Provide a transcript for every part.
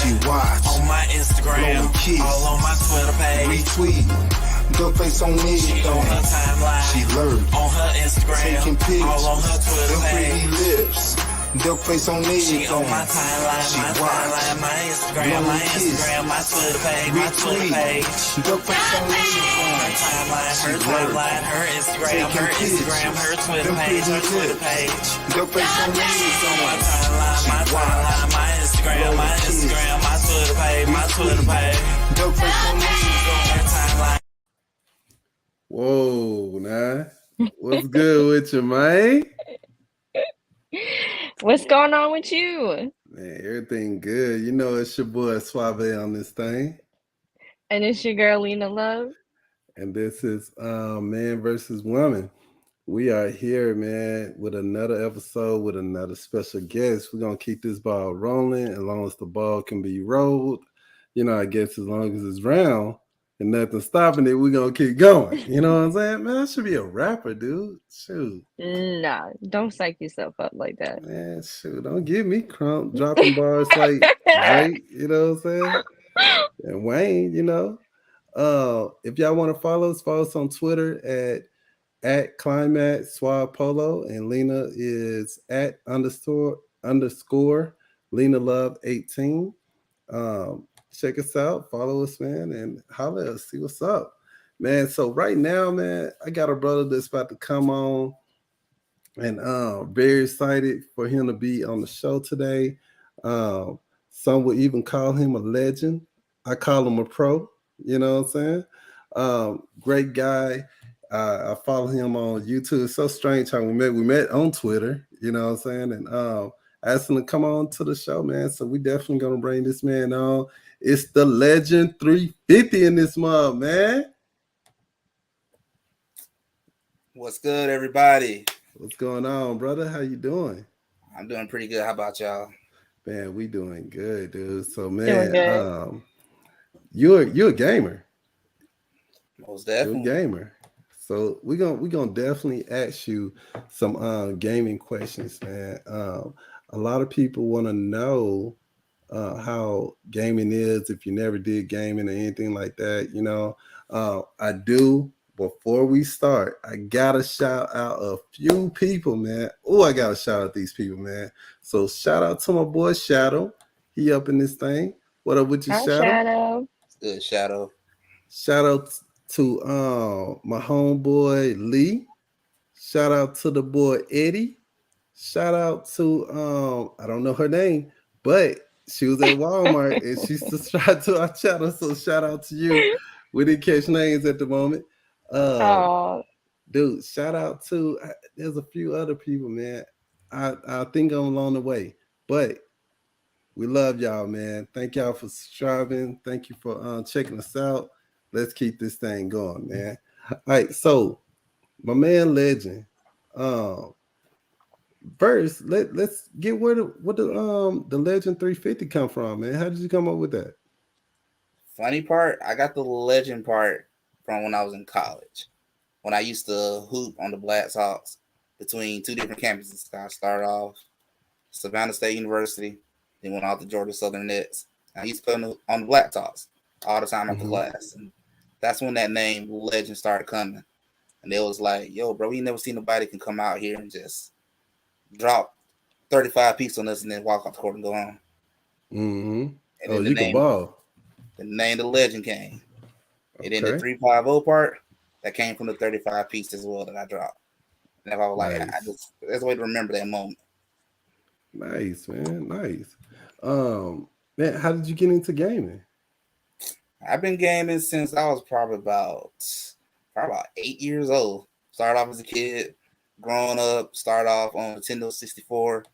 She watch on my Instagram, all on my Twitter page. Retweet. Duck face on me. She on her timeline. She lurk. On her Instagram, taking pics. all on her Twitter Them page. pretty lips. Duck face on me. She on my timeline, She my watch. timeline, my Instagram, my Instagram, my Twitter page, my Twitter page. Duck face on me. Her timeline, her Instagram, her Instagram, her Twitter page, her Twitter page. Duck face on me. My timeline, my Instagram, my Instagram, my Twitter page, my Twitter page. Duck face on me. Her timeline. Whoa, nah. What's good with you, man? What's going on with you? Man, everything good. You know it's your boy Suave on this thing. And it's your girl Lena Love. And this is Man versus Woman. We are here, man, with another episode with another special guest. We're gonna keep this ball rolling as long as the ball can be rolled. You know, I guess as long as it's round and nothing stopping it, we're gonna keep going. You know what I'm saying? Man, I should be a rapper, dude. Shoot. Nah, don't psych yourself up like that. Man, shoot, don't give me crump dropping bars like Drake, you know what I'm saying? And Wayne, you know. If y'all want to follow us on Twitter at Climax Suave Polo, and Lena is at underscore Lena Love 18. Check us out, follow us, man, and holler at us, see what's up, man. So right now, man, I got a brother that's about to come on, and very excited for him to be on the show today. Some would even call him a legend. I call him a pro. You know what I'm saying? Great guy. I follow him on YouTube. It's so strange how we met. We met on Twitter. You know what I'm saying? And I asked him to come on to the show, man. So we definitely gonna bring this man on. It's the Legend 350 in this month, man. What's good, everybody? What's going on, brother? How you doing? I'm doing pretty good. How about y'all? Man, we doing good, dude. So, Doing man, good. you're a gamer. Most You're a definitely. gamer. So we're gonna definitely ask you some gaming questions, man. A lot of people want to know how gaming is if you never did gaming or anything like that. You know, I do. Before we start, I gotta shout out a few people, man. Oh, I gotta shout out these people, man. So shout out to my boy Shadow. He up in this thing. What up with you, Hi, Shadow? Shadow. It's good, Shadow. Shout out to my homeboy Lee. Shout out to the boy Eddie. Shout out to I don't know her name, but she was at Walmart and she subscribed to our channel. So shout out to you. We didn't catch names at the moment. Oh, Dude, shout out to there's a few other people, man. I think I'm along the way, but we love y'all, man. Thank y'all for subscribing. Thank you for checking us out. Let's keep this thing going, man. All right, so my man Legend. First, let's get where the Legend 350 come from, man. How did you come up with that? Funny part, I got the legend part from when I was in college. When I used to hoop on the Black Sox between two different campuses. I started off Savannah State University, then went out to Georgia Southern Nets. I used to play on the Black Sox all the time after class. And that's when that name Legend started coming. And they was like, yo, bro, we never seen nobody can come out here and just drop 35 pieces on us and then walk off the court and go on. Mm-hmm. And Oh, then you can ball. the name the Legend came. And then the Okay. 350 part, that came from the 35 piece as well that I dropped. And I was like, Nice. that's a way to remember that moment. Nice, man. Nice. Man, how did you get into gaming? I've been gaming since I was probably about 8 years old. Started off as a kid, growing up, started off on Nintendo 64,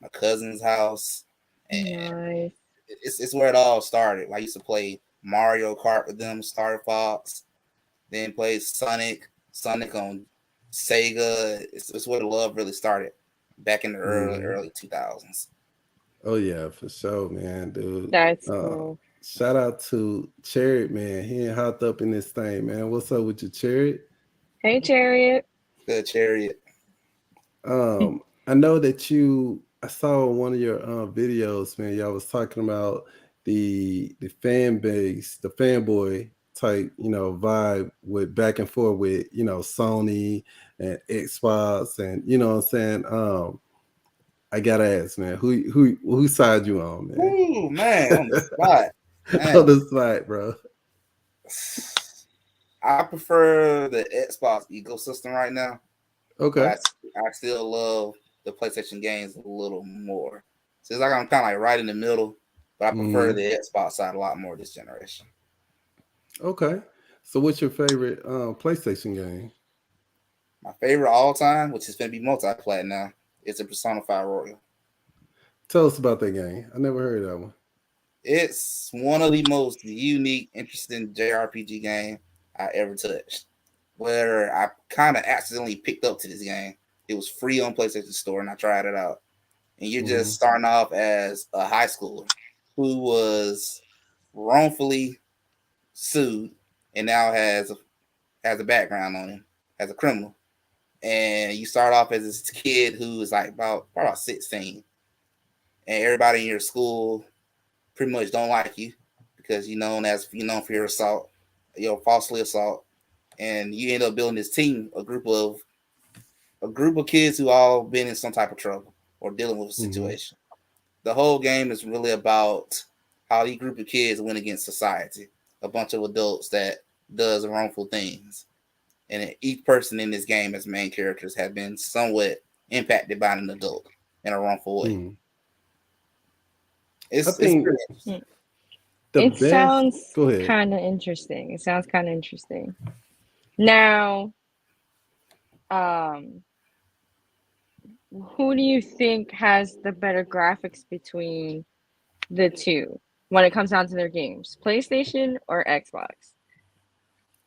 my cousin's house, and nice. it's where it all started. I used to play Mario Kart with them, Star Fox, then played Sonic on Sega. It's where the love really started back in the early 2000s. Oh yeah, for sure, man, dude. That's cool. Shout out to Chariot, man. He ain't hopped up in this thing, man. What's up with your Chariot? Hey, Chariot. Good Chariot. I know that I saw one of your videos, man. Y'all was talking about the fan base, the fanboy type, vibe with back and forth with, Sony and Xbox, and what I'm saying. I gotta ask, man, who side you on, man? Ooh, man, on the spot. On the spot, bro. I prefer the Xbox ecosystem right now. Okay. I still love the PlayStation games a little more. So it's like I'm kind of like right in the middle, but I prefer the Xbox side a lot more this generation. Okay. So what's your favorite PlayStation game? My favorite all time, which is going to be multiplayer now, is the Persona 5 Royal. Tell us about that game. I never heard of that one. It's one of the most unique, interesting JRPG game I ever touched. Where I kind of accidentally picked up to this game. It was free on PlayStation Store, and I tried it out. And you're just starting off as a high schooler who was wrongfully sued and now has a background on him as a criminal. And you start off as this kid who is like about 16, and everybody in your school pretty much don't like you because you're known for your assault, your falsely assault, and you end up building this team, a group of kids who all been in some type of trouble or dealing with a situation. The whole game is really about how these group of kids went against society, a bunch of adults that does wrongful things. And each person in this game as main characters have been somewhat impacted by an adult in a wrongful way. It sounds kind of interesting. It sounds kind of interesting. Now, who do you think has the better graphics between the two when it comes down to their games? PlayStation or Xbox?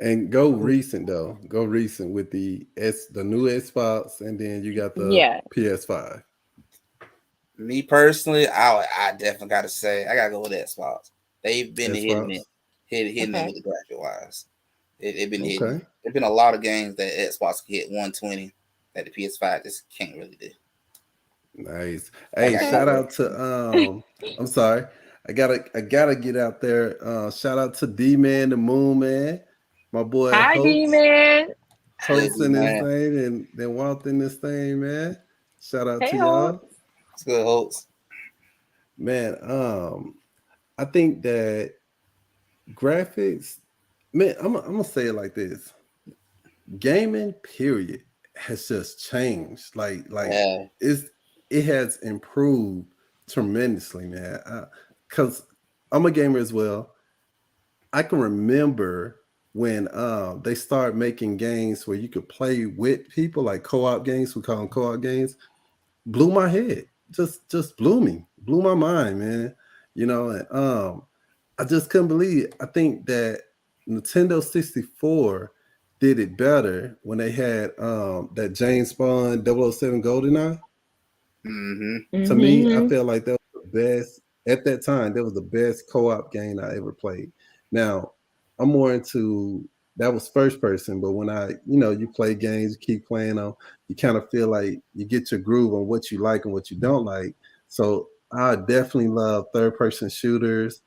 And go recent though. Go recent with the new Xbox, and then you got the PS5. Me personally, I definitely got to say I gotta go with Xbox. They've been hitting it with the graphic wise. It been hitting. There's been a lot of games that Xbox can hit 120 that the PS5 just can't really do. Nice. Hey, shout out to I'm sorry. I gotta get out there. Shout out to D-Man, the Moon Man. My boy. Hi, D-Man. Hosting this thing and then walking this thing, man. Shout out to y'all. It's good, Holtz. Man, I think that graphics, man, I'm gonna say it like this. Gaming, period, has just changed. It has improved tremendously, man. Because I'm a gamer as well. I can remember when they started making games where you could play with people, like co-op games. We call them co-op games. Blew my head. Just blew my mind, man. And I just couldn't believe it. I think that Nintendo 64 did it better when they had that James Bond 007 GoldenEye. To me, I feel like that was the best at that time. That was the best co-op game I ever played. Now, I'm more into that was first person, but when you play games, you keep playing them, you kind of feel like you get your groove on what you like and what you don't like. So I definitely love third person shooters.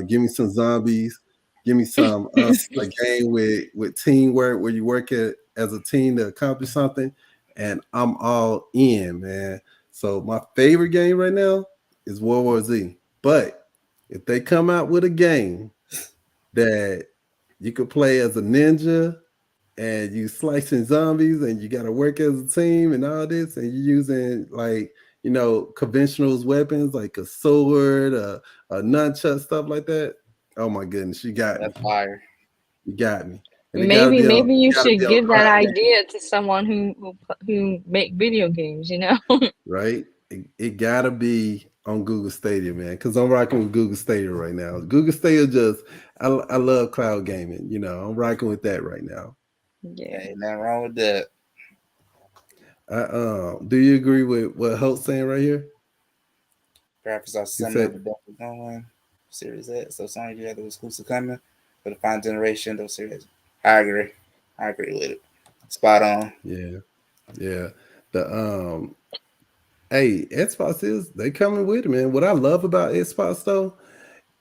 Give me some zombies. Give me some a game with teamwork where you work as a team to accomplish something, and I'm all in, man. So my favorite game right now is World War Z. But if they come out with a game that you could play as a ninja and you slicing zombies and you got to work as a team and all this, and you're using conventional weapons like a sword, a nunchuck, stuff like that. Oh my goodness, you got me. That's fire. You got me. Maybe you should give that idea to someone who make video games, Right? It gotta be on Google Stadia, man, because I'm rocking with Google Stadia right now. Google Stadia I love cloud gaming, I'm rocking with that right now. Yeah. Ain't nothing wrong with that. Do you agree with what Holt's saying right here? Graphics are similar to Delta going Series X, so Sony do have the exclusive coming for the final generation. Those series, I agree with it. Spot on. Yeah. The Xbox they coming with it, man. What I love about Xbox though,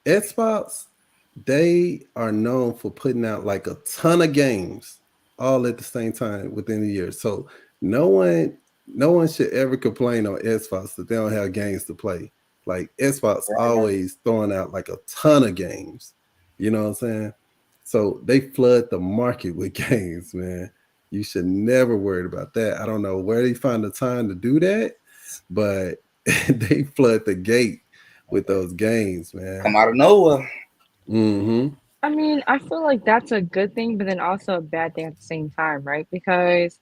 Xbox, they are known for putting out like a ton of games all at the same time within a year. So no one no one should ever complain on Xbox that they don't have games to play. Like Xbox Right. always throwing out like a ton of games. You know what I'm saying? So they flood the market with games, man. You should never worry about that. I don't know where they find the time to do that, but they flood the gate with those games, man. Come out of nowhere. Hmm. I mean, I feel like that's a good thing, but then also a bad thing at the same time, right? Because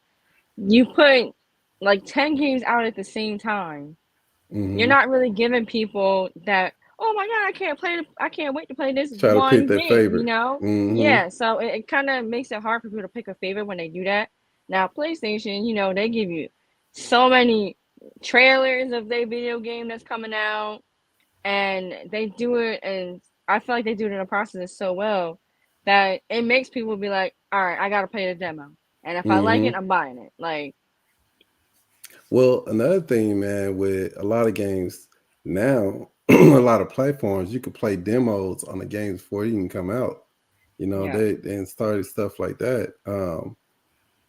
you put like 10 games out at the same time. You're Hmm. not really giving people that, oh my God, I can't wait to play this Try to pick one their game, you favorite. know? Hmm. Yeah, so it kind of makes it hard for people to pick a favorite when they do that. Now, PlayStation, they give you so many trailers of their video game that's coming out, and they do it, and I feel like they do it in a process so well that it makes people be like, all right, I gotta play the demo, and if I like it, Hmm. I'm buying it. Like, Well, another thing, man, with a lot of games now, a lot of platforms, you could play demos on the games before you can come out. yeah, They started stuff like that.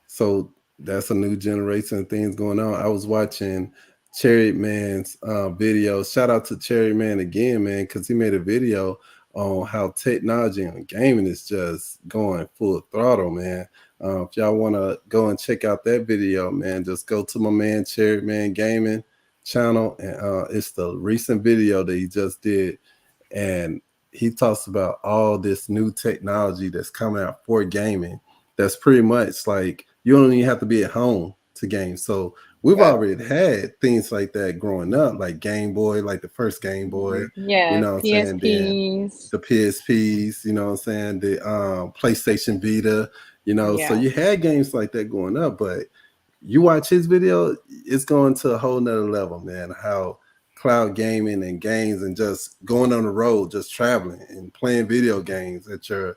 So that's a new generation of things going on. I was watching Cherry Man's video. Shout out to Cherry Man again, man, because he made a video on how technology and gaming is just going full throttle, man. If y'all want to go and check out that video, man, just go to my man Cherry Man Gaming channel, and it's the recent video that he just did, and he talks about all this new technology that's coming out for gaming. That's pretty much like you don't even have to be at home to game. So we've Right. already had things like that growing up, like Game Boy, like the first Game Boy, Mhm. you yeah, know what I'm saying? Then PSPs, the PSPs, you know what I'm saying? The PlayStation Vita, so yeah. you had games like that going up, but you watch his video, it's going to a whole nother level, man. How cloud gaming and games and just going on the road, just traveling and playing video games at your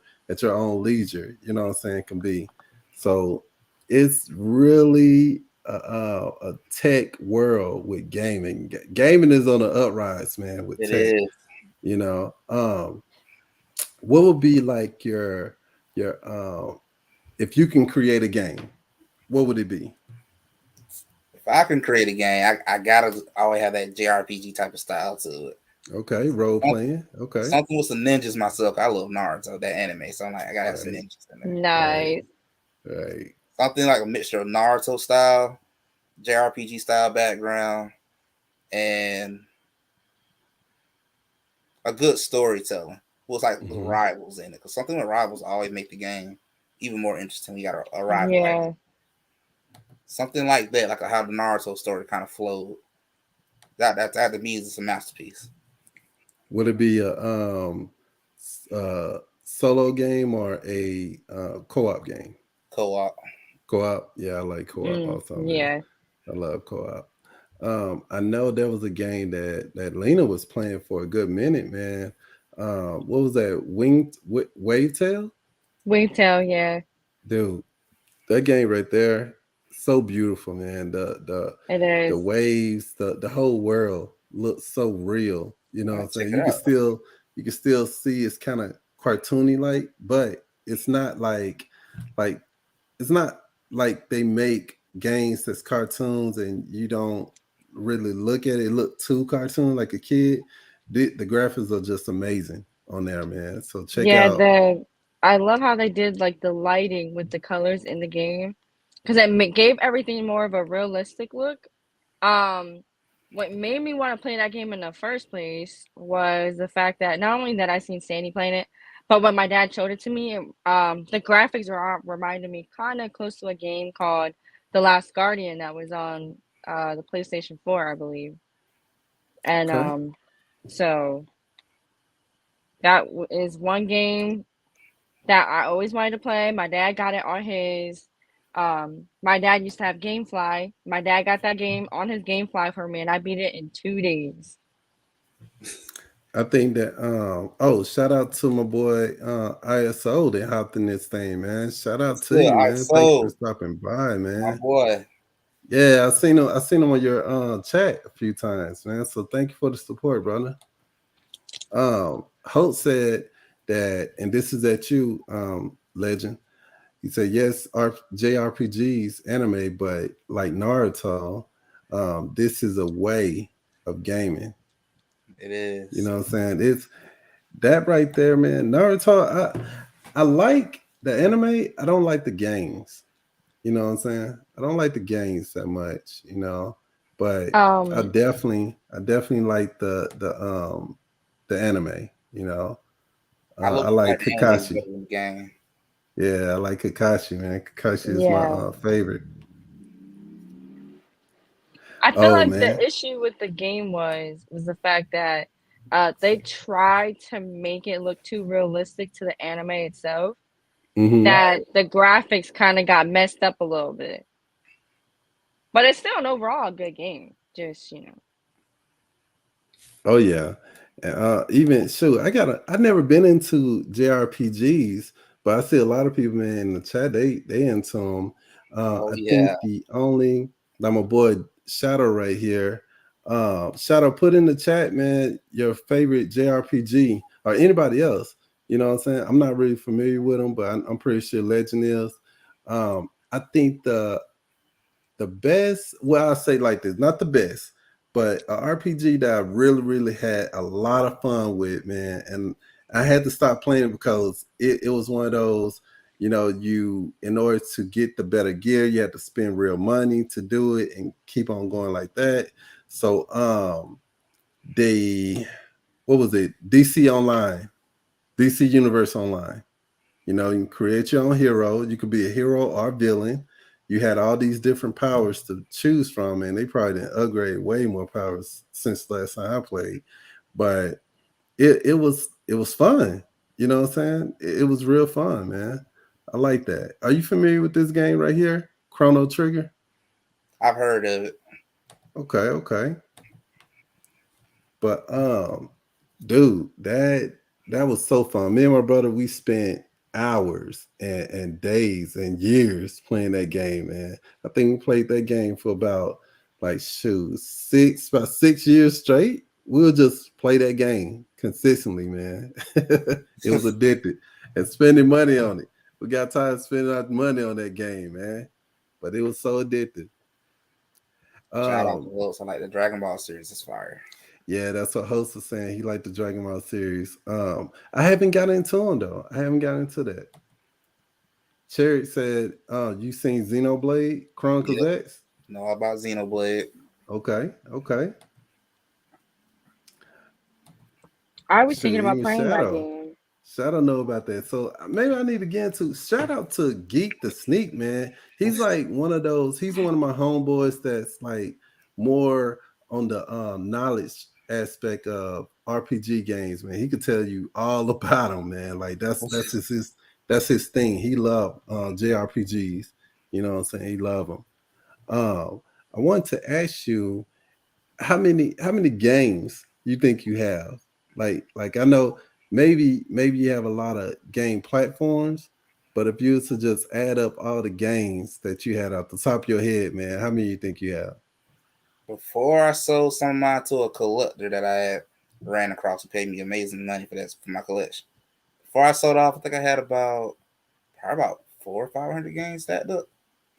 own leisure, you know what I'm saying, can be. So it's really a tech world with gaming. Gaming is on the uprise, man, with It tech. is. What would be like your if you can create a game, what would it be? If I can create a game, I gotta always have that JRPG type of style to it. Okay, role playing. Okay, Something with some ninjas myself. I love Naruto, that anime. So I'm like, I gotta have some right, ninjas in there. right, Nice. right. Something like a mixture of Naruto style, JRPG style background, and a good storytelling. Was like with Hmm. rivals in it, because something with rivals always make the game even more interesting. We got a rival, like Yeah. something like that, like how the Naruto story kind of flowed. That to me is a masterpiece. Would it be a solo game or a co-op game? Co-op. Co-op, yeah, I like co-op also, man. Yeah. I love co-op. I know there was a game that Lena was playing for a good minute, man. What was that? Wave Tail? Wave Tail, yeah. Dude, that game right there, so beautiful, man. It The is. waves, the whole world looks so real. You know what I'm Check saying? it out. You can still see it's kind of cartoony like, but it's not like it's not like they make games that's cartoons and you don't really look at it, look too cartoon like a kid. The graphics are just amazing on there, man. So check Yeah, out. I love how they did like the lighting with the colors in the game because it gave everything more of a realistic look. Um, what made me want to play that game in the first place was the fact that not only that I seen Sandy playing it, but when my dad showed it to me, the graphics reminded me kind of close to a game called The Last Guardian that was on the PlayStation 4, I believe. And Okay. so that is one game that I always wanted to play. My dad got it on his. My dad used to have GameFly. My dad got that game on his GameFly for me, and I beat it in 2 days. I think that shout out to my boy ISO that hopped in this thing, man. Shout out to Yeah, you, all right, man. Thank you for so stopping by, my man. boy, Yeah, I seen him on your chat a few times, man. So thank you for the support, brother. Holt said that, and this is at you, Legend. He said, yes, JRPGs anime, but like Naruto, this is a way of gaming. It is. You know what I'm saying? It's that right there, man. Naruto, I like the anime. I don't like the games. You know what I'm saying? I don't like the games that much, you know. But I Um, definitely like the anime, you know. I look I like at the anime Kakashi. better than the game. Yeah, I like Kakashi, man. Kakashi is my yeah. favorite. I feel Oh like the man. issue with the game was the fact that they tried to make it look too realistic to the anime itself, Hmm. that the graphics kind of got messed up a little bit. But it's still an overall good game. Just, you know. Oh yeah. Even shoot, I never been into JRPGs, but I see a lot of people, man, in the chat. They into them. Oh I yeah, think the only like my boy Shadow right here. Shadow, put in the chat, man, your favorite JRPG or anybody else. You know what I'm saying? I'm not really familiar with them, but I'm pretty sure Legend is. I think the best, well, I'll say like this, not the best, but a RPG that I really, really had a lot of fun with, man. And I had to stop playing it because it was one of those, you know, you, in order to get the better gear, you had to spend real money to do it and keep on going like that. So they, what was it? DC Online, DC Universe Online. You know, you can create your own hero. You could be a hero or a villain. You had all these different powers to choose from, and they probably didn't upgrade way more powers since the last time I played. But it was fun. You know what I'm saying? It was real fun, man. I like that. Are you familiar with this game right here, Chrono Trigger? I've heard of it. Okay, okay. But dude, that was so fun. Me and my brother, we spent hours and days and years playing that game, man. I think we played that game for about like shoot, about 6 years straight. We'll just play that game consistently, man. It was addicted and spending money on it. We got tired of spending our money on that game, man. But it was so addictive. Shout out to Um, Wilson, like the Dragon Ball series is fire. Yeah, that's what host was saying. He liked the Dragon Ball series. I haven't got into them though. I haven't got into that. Cherry said, you seen Xenoblade Chronicles Yep, X? know about Xenoblade. Okay, okay. I was Shoot, thinking about even playing that Shadow. game. Shadow know about that. So maybe I need to get into shout out to Geek the Sneak, man. He's like one of those, he's one of my homeboys that's like more on the knowledge aspect of RPG games, man. He could tell you all about them, man. Like that's his thing. He love JRPGs. You know what I'm saying? He love them. I want to ask you how many games you think you have? Like I know maybe you have a lot of game platforms, but if you were to just add up all the games that you had off the top of your head, man, how many you think you have? Before I sold some of mine to a collector that I had ran across who paid me amazing money for my collection. Before I sold off, I think I had probably about 400 or 500 games stacked up.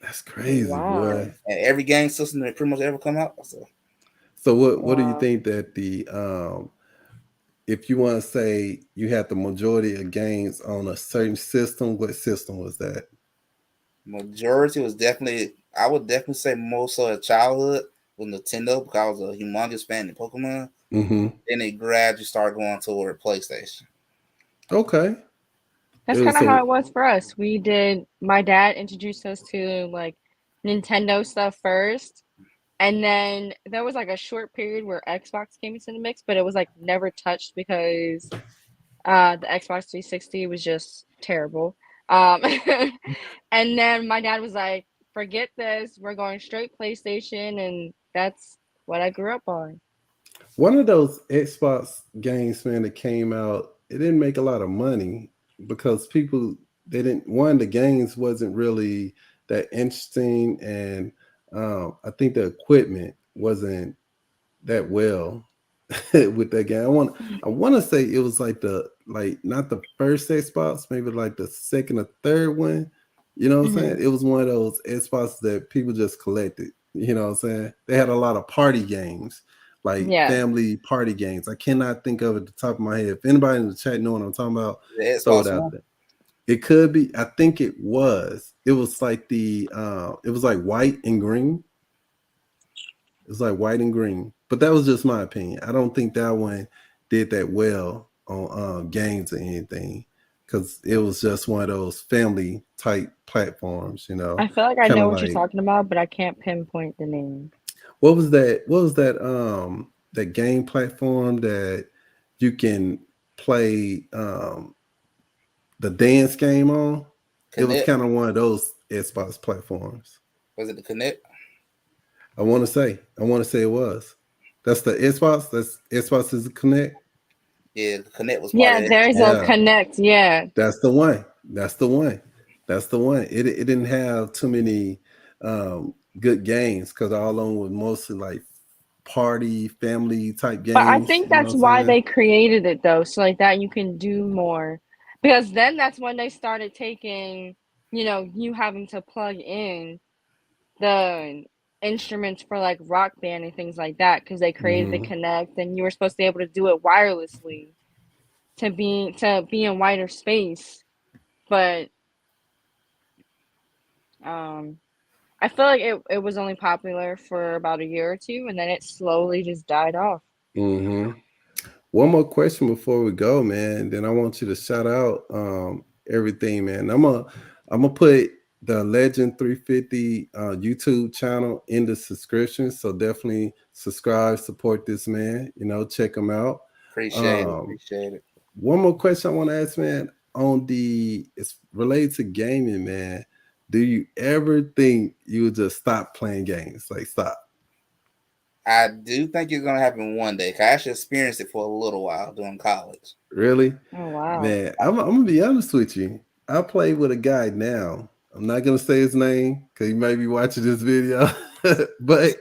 That's crazy, Wow. boy. And every game system that pretty much ever come out. So So what do you Wow. think that the if you want to say you had the majority of games on a certain system, what system was that? majority was definitely, I would definitely say more so a childhood with Nintendo because I was a humongous fan of Pokemon. Mm-hmm. Then it gradually started going toward PlayStation. Okay. That's It was kind of how so it was for us. We did, my dad introduced us to like Nintendo stuff first. And then there was like a short period where Xbox came into the mix, but it was like never touched because the Xbox 360 was just terrible. Um, and then my dad was like, forget this, we're going straight PlayStation, and that's what I grew up on. one of those Xbox games, man, that came out. It didn't make a lot of money because people they didn't. One, the games wasn't really that interesting, and I think the equipment wasn't that well. with that game. I want to say it was like not the first Xbox, maybe like the second or third one. You know what I'm Mhm. saying? It was one of those Xboxes that people just collected. You know what I'm saying? They had a lot of party games, like Yeah. family party games. I cannot think of it at the top of my head. If anybody in the chat know what I'm talking about, The throw it Xbox out One. there. It could be. I think it was. It was like it was like white and green. It was like white and green. But that was just my opinion. I don't think that one did that well on games or anything, because it was just one of those family type platforms, you know. I feel like I Kinda know what you're like- talking about, but I can't pinpoint the name. What was that? That game platform that you can play the dance game on? It was Connect. kind of one of those Xbox platforms. Was it the Connect? I want to say it was. That's the Xbox. That's Xbox is Connect. Yeah, the Connect was part Yeah, of it. there's Yeah. a Connect. Yeah. That's the one. That's the one. That's the one. It didn't have too many good games, because all of them was mostly like party family type games. But I think you know that's what I'm why saying? they created it though, so like that you can do more. Because then that's when they started taking, you having to plug in the instruments for like Rock Band and things like that, because they created the Mhm. Connect and you were supposed to be able to do it wirelessly to be in wider space. But I feel like it was only popular for about a year or two, and then it slowly just died off. Mhm. One more question before we go, man. Then I want you to shout out everything, man. I'm gonna put the Legend 350 YouTube channel in the subscription, so definitely subscribe, support this man. You know, check him out. Appreciate it. Um, Appreciate it. One more question I want to ask, man. It's related to gaming, man. Do you ever think you would just stop playing games? Like stop? I do think it's gonna happen one day. 'Cause I actually experienced it for a little while during college. Really? Oh wow. Man, I'm gonna be honest with you. I play with a guy now. I'm not gonna say his name because he may be watching this video, but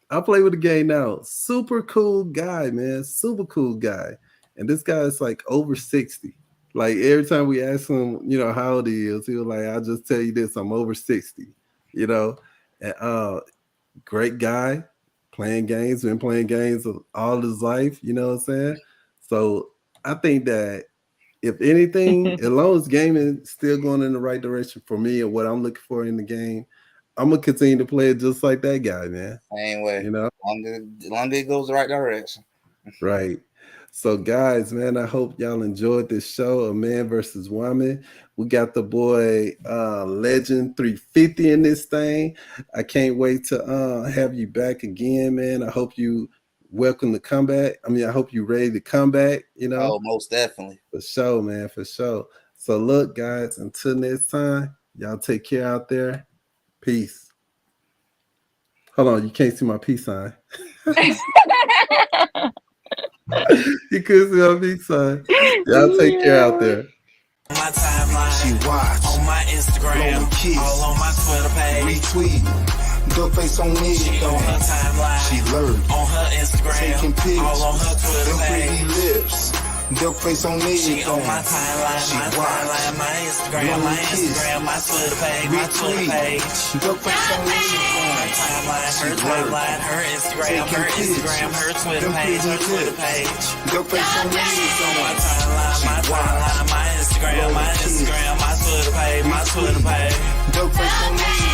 I play with a guy now. Super cool guy, man. Super cool guy. And this guy is like over 60. Like every time we ask him, how old he is, he was like, I'll just tell you this, I'm over 60, And great guy, playing games, been playing games all his life, you know what I'm saying? So I think that if anything, as long as gaming is still going in the right direction for me and what I'm looking for in the game, I'm gonna continue to play it just like that guy, man. Same way. You know? Long as it goes the right direction. Right. So, guys, man, I hope y'all enjoyed this show of Man versus Woman. We got the boy Legend 350 in this thing. I can't wait to have you back again, man. I hope you welcome the comeback. I hope you ready to come back, Oh, most definitely. For sure, man, for sure. So, look, guys, until next time, y'all take care out there. Peace. Hold on, you can't see my peace sign. You couldn't see my peace sign. Y'all take care out there. On my timeline, She watch, on my Instagram, blowing kiss, all on my Twitter page. retweet, duck face on me, She on her timeline, she lurk, on her Instagram, taking pics, all on her Twitter them pretty page. lips, duck face on me, She on my timeline, she my watch, timeline, my Instagram, blowing my kiss, Instagram, my Twitter page, my Twitter page. duck face on me, Her timeline, her Instagram, her Instagram, her Twitter page, her Twitter page. duck face on me, My timeline, my Instagram, my Twitter page, my Twitter page. duck face on me.